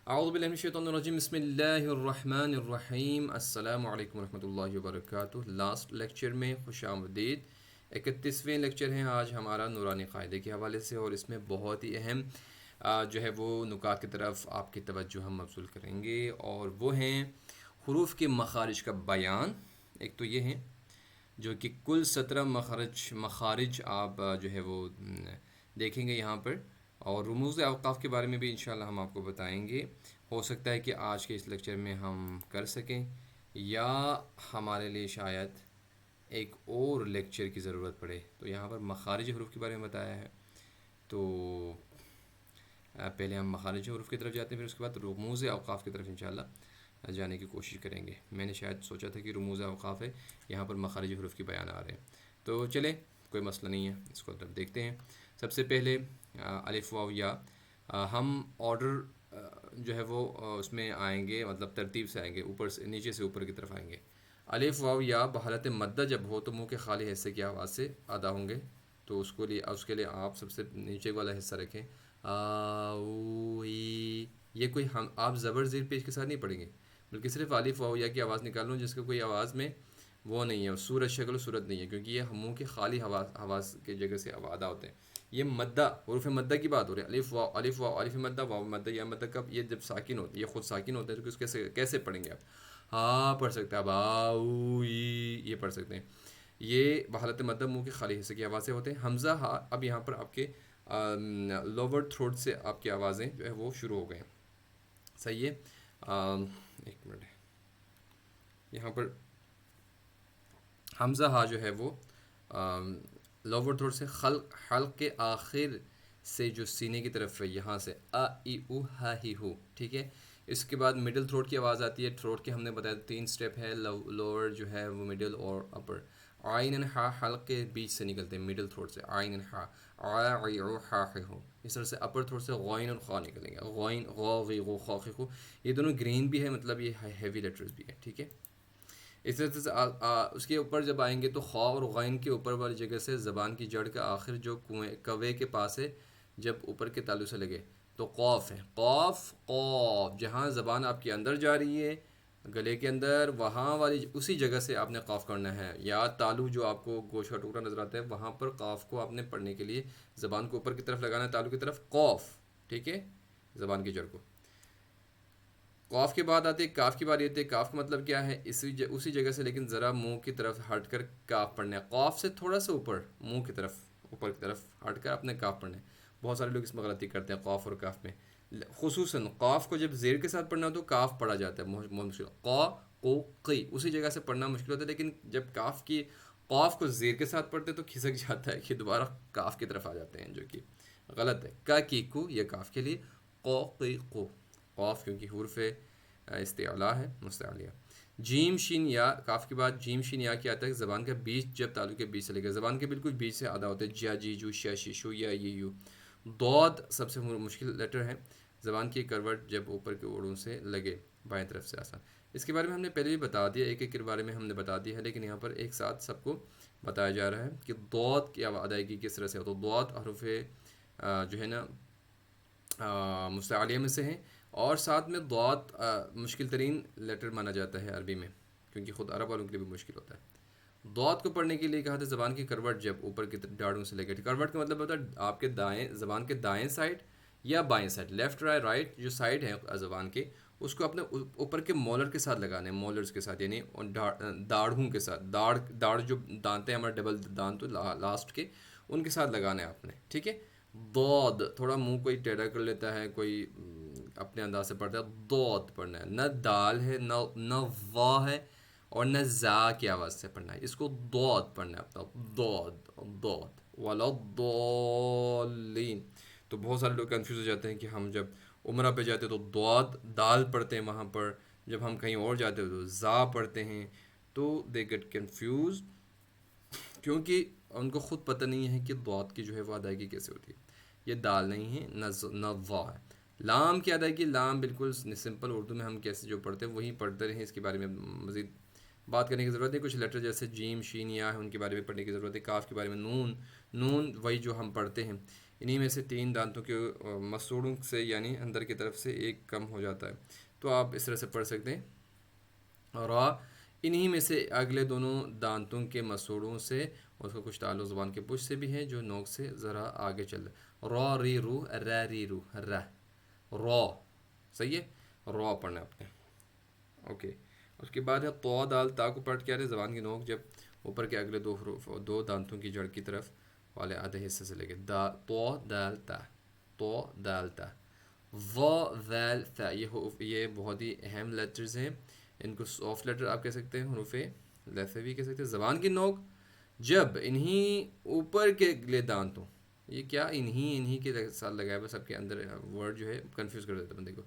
اعوذ باللہ من الشیطان الرجیم بسم اللہ الرحمن الرحیم السلام علیکم ورحمۃ اللہ وبرکاتہ۔ لاسٹ لیکچر میں خوش آمدید۔ 31ویں لیکچر ہے آج ہمارا نورانی قاعدے کے حوالے سے، اور اس میں بہت ہی اہم جو ہے وہ نکات کی طرف آپ کی توجہ ہم مبذول کریں گے، اور وہ ہیں حروف کے مخارج کا بیان۔ ایک تو یہ ہے جو کہ کل 17 مخارج آپ جو ہے وہ دیکھیں گے یہاں پر، اور رموز اوقاف کے بارے میں بھی انشاءاللہ ہم آپ کو بتائیں گے۔ ہو سکتا ہے کہ آج کے اس لیکچر میں ہم کر سکیں، یا ہمارے لیے شاید ایک اور لیکچر کی ضرورت پڑے۔ تو یہاں پر مخارج حروف کے بارے میں بتایا ہے، تو پہلے ہم مخارج حروف کی طرف جاتے ہیں، پھر اس کے بعد رموز اوقاف کی طرف انشاءاللہ جانے کی کوشش کریں گے۔ میں نے شاید سوچا تھا کہ رموز اوقاف ہے، یہاں پر مخارج حروف کی بیان آ رہے ہیں، تو چلیں کوئی مسئلہ نہیں ہے، اس کو طرف دیکھتے ہیں۔ سب سے پہلے الف واو یا، ہم آرڈر جو ہے وہ اس میں آئیں گے، مطلب ترتیب سے آئیں گے، اوپر سے نیچے سے اوپر کی طرف آئیں گے۔ الف واو یا بحالت مدہ جب ہو تو منہ کے خالی حصے کی آواز سے ادا ہوں گے، تو اس کے لیے آپ سب سے نیچے والا حصہ رکھیں، آ او ای۔ یہ کوئی آپ زبر زیر پیش کے ساتھ نہیں پڑھیں گے، بلکہ صرف الف واو یا کی آواز نکال لوں، جس کا کوئی آواز میں وہ نہیں ہے، صورت شکل و صورت نہیں ہے، کیونکہ یہ منہ کے خالی حواس کی جگہ سے ادا ہوتے ہیں۔ یہ مدہ، حروف مدہ کی بات ہو رہی ہے، الف واو الف مدہ، واو مدہ، یا مدہ کب؟ یہ جب ساکن ہوتی ہے، یہ خود ساکن ہوتا ہے، تو اس کیسے پڑھیں گے آپ؟ ہاں پڑھ سکتے ہیں آپ، آ او ای، یہ پڑھ سکتے ہیں۔ یہ بحالت مدہ منہ کے خالی حصے کی آواز سے ہوتے ہیں۔ حمزہ ہا، اب یہاں پر آپ کے لوور تھروٹ سے آپ کی آوازیں جو ہے وہ شروع ہو گئے ہیں، صحیح ہے۔ ایک منٹ، یہاں پر حمزہ ہا جو ہے وہ لوور تھروٹ سے حلق کے آخر سے جو سینے کی طرف ہے، یہاں سے ا ای او ہا ہی ہو، ٹھیک ہے۔ اس کے بعد مڈل تھروٹ کی آواز آتی ہے۔ تھروٹ کے ہم نے بتایا 3 سٹیپ ہے، لوور جو ہے وہ مڈل اور اپر۔ عین ہا حلق کے بیچ سے نکلتے ہیں، مڈل تھروٹ سے عین ہا، آ ای او ہا ہو۔ اس طرح سے اپر تھروٹ سے غین اور خا نکلیں گے، غین غا غی غو خا خی خو۔ یہ دونوں گرین بھی ہے، مطلب یہ ہیوی لیٹرز بھی ہے، ٹھیک ہے۔ اس طرح سے اس کے اوپر جب آئیں گے تو خا اور غین کے اوپر والی جگہ سے زبان کی جڑ کا آخر جو کوے کے پاس ہے، جب اوپر کے تالو سے لگے تو قوف ہے، قوف قوف، جہاں زبان آپ کے اندر جا رہی ہے گلے کے اندر، وہاں والی اسی جگہ سے آپ نے قاف کرنا ہے، یا تالو جو آپ کو گوشت کا ٹکڑا نظر آتا ہے وہاں پر قاف کو آپ نے پڑھنے کے لیے زبان کو اوپر کی طرف لگانا ہے، تالو کی طرف، قوف، ٹھیک ہے، زبان کی جڑ کو۔ قاف کے بعد آتے کاف کی باری آتی ہے۔ کاف کا مطلب کیا ہے؟ اسی جگہ سے لیکن ذرا منہ کی طرف ہٹ کر کاف پڑھنا ہے، قاف سے تھوڑا سا اوپر، منہ کی طرف اوپر کی طرف ہٹ کر اپنے کاف پڑھنا ہے۔ بہت سارے لوگ اس میں غلطی کرتے ہیں قاف اور کاف میں، خصوصاً قاف کو جب زیر کے ساتھ پڑھنا ہو تو کاف پڑھا جاتا ہے، بہت مشکل، قا کو قی، اسی جگہ سے پڑھنا مشکل ہوتا ہے، لیکن جب قاف کو زیر کے ساتھ پڑھتے تو کھسک جاتا ہے کہ دوبارہ کاف کی طرف آ جاتے ہیں، جو کہ غلط ہے۔ کا کی کو، یہ کاف کے لیے، قو قی قو، قاف کیونکہ حرف استعلا ہے، مستعلیہ۔ جیم شین یا، کاف کے بعد جیم شین یا کیا آتا ہے؟ زبان کا بیچ جب تالو کے بیچ سے لگے، زبان کے بالکل بیچ سے ادا ہوتے ہیں، جا جی جو شا شی شو یا یہ یو۔ دود سب سے مشکل لیٹر ہے، زبان کی کروٹ جب اوپر کے اوڑوں سے لگے، بائیں طرف سے آسان۔ اس کے بارے میں ہم نے پہلے بھی بتا دیا، ایک ایک کے بارے میں ہم نے بتا دیا ہے، لیکن یہاں پر ایک ساتھ سب کو بتایا جا رہا ہے کہ دود کی ادائیگی کس طرح سے ہو۔ تو دود حروف جو ہے نا مستعلیہ میں سے ہیں، اور ساتھ میں ضاد مشکل ترین لیٹر مانا جاتا ہے عربی میں، کیونکہ خود عرب والوں کے لیے بھی مشکل ہوتا ہے۔ ضاد کو پڑھنے کے لیے کہا تھا زبان کی کروٹ جب اوپر کی ڈاڑوں سے لگے، کروٹ کا مطلب ہوتا ہے آپ کے دائیں، زبان کے دائیں سائڈ یا بائیں سائڈ، لیفٹ رائٹ جو سائڈ ہے زبان کے، اس کو اپنے اوپر کے مولر کے ساتھ لگانا ہے، مولرز کے ساتھ، یعنی داڑھوں کے ساتھ، داڑھ جو دانتے ہیں ہمارے ڈبل دانت لاسٹ کے، ان کے ساتھ لگانا ہے آپ نے، ٹھیک ہے۔ ضاد تھوڑا منہ کوئی ٹیڑھا کر لیتا ہے، کوئی اپنے انداز سے پڑھتا ہے، ضاد پڑھنا ہے، نہ دال ہے، نہ وا ہے، اور نہ زا کی آواز سے پڑھنا ہے، اس کو ضاد پڑھنا ہے اپنا، ضاد ضاد ولا الضالین۔ تو بہت سارے لوگ کنفیوز ہو جاتے ہیں کہ ہم جب عمرہ پہ جاتے ہیں تو ضاد دال پڑھتے ہیں وہاں پر، جب ہم کہیں اور جاتے ہیں تو زا پڑھتے ہیں، تو دے گیٹ کنفیوز، کیونکہ ان کو خود پتہ نہیں ہے کہ ضاد کی جو ہے وہ ادائیگی کیسے ہوتی ہے۔ یہ دال نہیں ہے، نہ وا ہے۔ لام کی ادائیگی، لام بالکل سمپل اردو میں ہم کیسے جو پڑھتے ہیں وہی پڑھتے رہیں، اس کے بارے میں مزید بات کرنے کی ضرورت ہے۔ کچھ لیٹر جیسے جیم شین یا ہے ان کے بارے میں پڑھنے کی ضرورت ہے۔ کاف کے بارے میں نون، نون وہی جو ہم پڑھتے ہیں، انہی میں سے 3 دانتوں کے مسوڑوں سے یعنی اندر کی طرف سے ایک کم ہو جاتا ہے. تو آپ اس طرح سے پڑھ سکتے ہیں را، انہی میں سے اگلے دونوں دانتوں کے مسوڑوں سے. اور اس کا کچھ تعلق زبان کے پش سے بھی ہے جو نوک سے ذرا آگے چل رہا ہے. را ری رو ر ری رو ر را. صحیح ہے، را پڑھنا ہے آپ نے. اوکے. اس کے بعد ہے تو دال تا کو پلٹ کے آ رہے زبان کی نوک جب اوپر کے اگلے 2 حروف 2 دانتوں کی جڑ کی طرف والے آدھے حصے سے لے کے تو دال تا، تو دال تا. وا ویل تا، یہ بہت ہی اہم لیٹرز ہیں. ان کو سافٹ لیٹر آپ کہہ سکتے ہیں، حروف لفظ بھی کہہ سکتے ہیں. زبان کی نوک جب انہی اوپر کے اگلے دانتوں، یہ کیا انہی کے ساتھ لگایا ہوا سب کے اندر ورڈ جو ہے کنفیوز کر دیتا ہے بندے کو.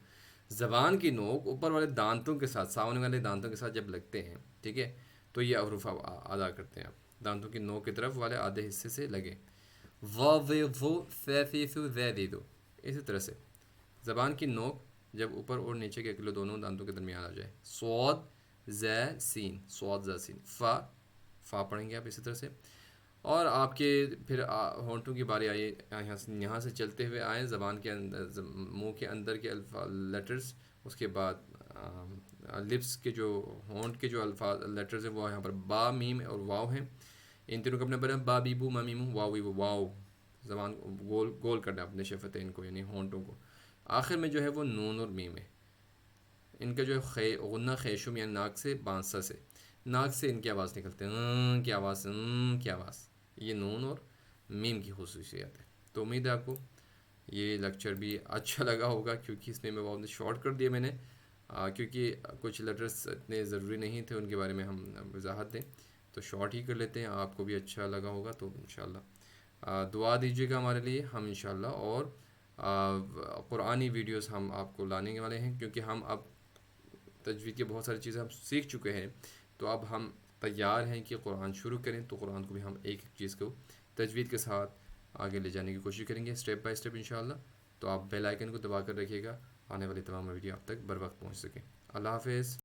زبان کی نوک اوپر والے دانتوں کے ساتھ، سامنے والے دانتوں کے ساتھ جب لگتے ہیں، ٹھیک ہے، تو یہ حروف ادا کرتے ہیں آپ. دانتوں کی نوک کی طرف والے آدھے حصے سے لگے. وا وے وو فے فی فو وے دی دو. اسی طرح سے زبان کی نوک جب اوپر اور نیچے کے اگلے دونوں دانتوں کے درمیان آ جائے. سواد زے سین، سواد زے سین. فا، فا پڑھیں گے آپ اسی طرح سے. اور آپ کے پھر ہونٹوں کی باری آئی. یہاں سے چلتے ہوئے آئیں زبان کے اندر، منہ کے اندر کے لیٹرز. اس کے بعد لپس کے جو ہونٹ کے جو الفاظ لیٹرز ہیں وہ یہاں پر با میم اور واو ہیں. ان تینوں کو اپنے بنا با بی بو ما میمو واو وی واو. زبان گول گول کرنا ہے اپنے شفتین کو یعنی ہونٹوں کو. آخر میں جو ہے وہ نون اور میم ہے. ان کا جو ہے غنہ خیشم یعنی ناک سے بانسا سے، ناک سے ان کی آواز نکلتے ہیں کی آواز، کی آواز. یہ نون اور میم کی خصوصیت ہے. تو امید ہے آپ کو یہ لیکچر بھی اچھا لگا ہوگا، کیونکہ اس میں بہت شارٹ کر دیا میں نے، کیونکہ کچھ لیٹرز اتنے ضروری نہیں تھے ان کے بارے میں ہم وضاحت دیں، تو شارٹ ہی کر لیتے ہیں. آپ کو بھی اچھا لگا ہوگا تو انشاءاللہ دعا دیجیے گا ہمارے لیے. ہم انشاءاللہ اور قرآنی ویڈیوز ہم آپ کو لانے والے ہیں، کیونکہ ہم اب تجوید کی بہت ساری چیزیں ہم سیکھ چکے ہیں. تو اب ہم تیار ہیں کہ قرآن شروع کریں. تو قرآن کو بھی ہم ایک ایک چیز کو تجوید کے ساتھ آگے لے جانے کی کوشش کریں گے اسٹیپ بائی اسٹیپ انشاءاللہ. تو آپ بیل آئیکن کو دبا کر رکھیے گا، آنے والی تمام ویڈیو آپ تک بر وقت پہنچ سکیں. اللہ حافظ.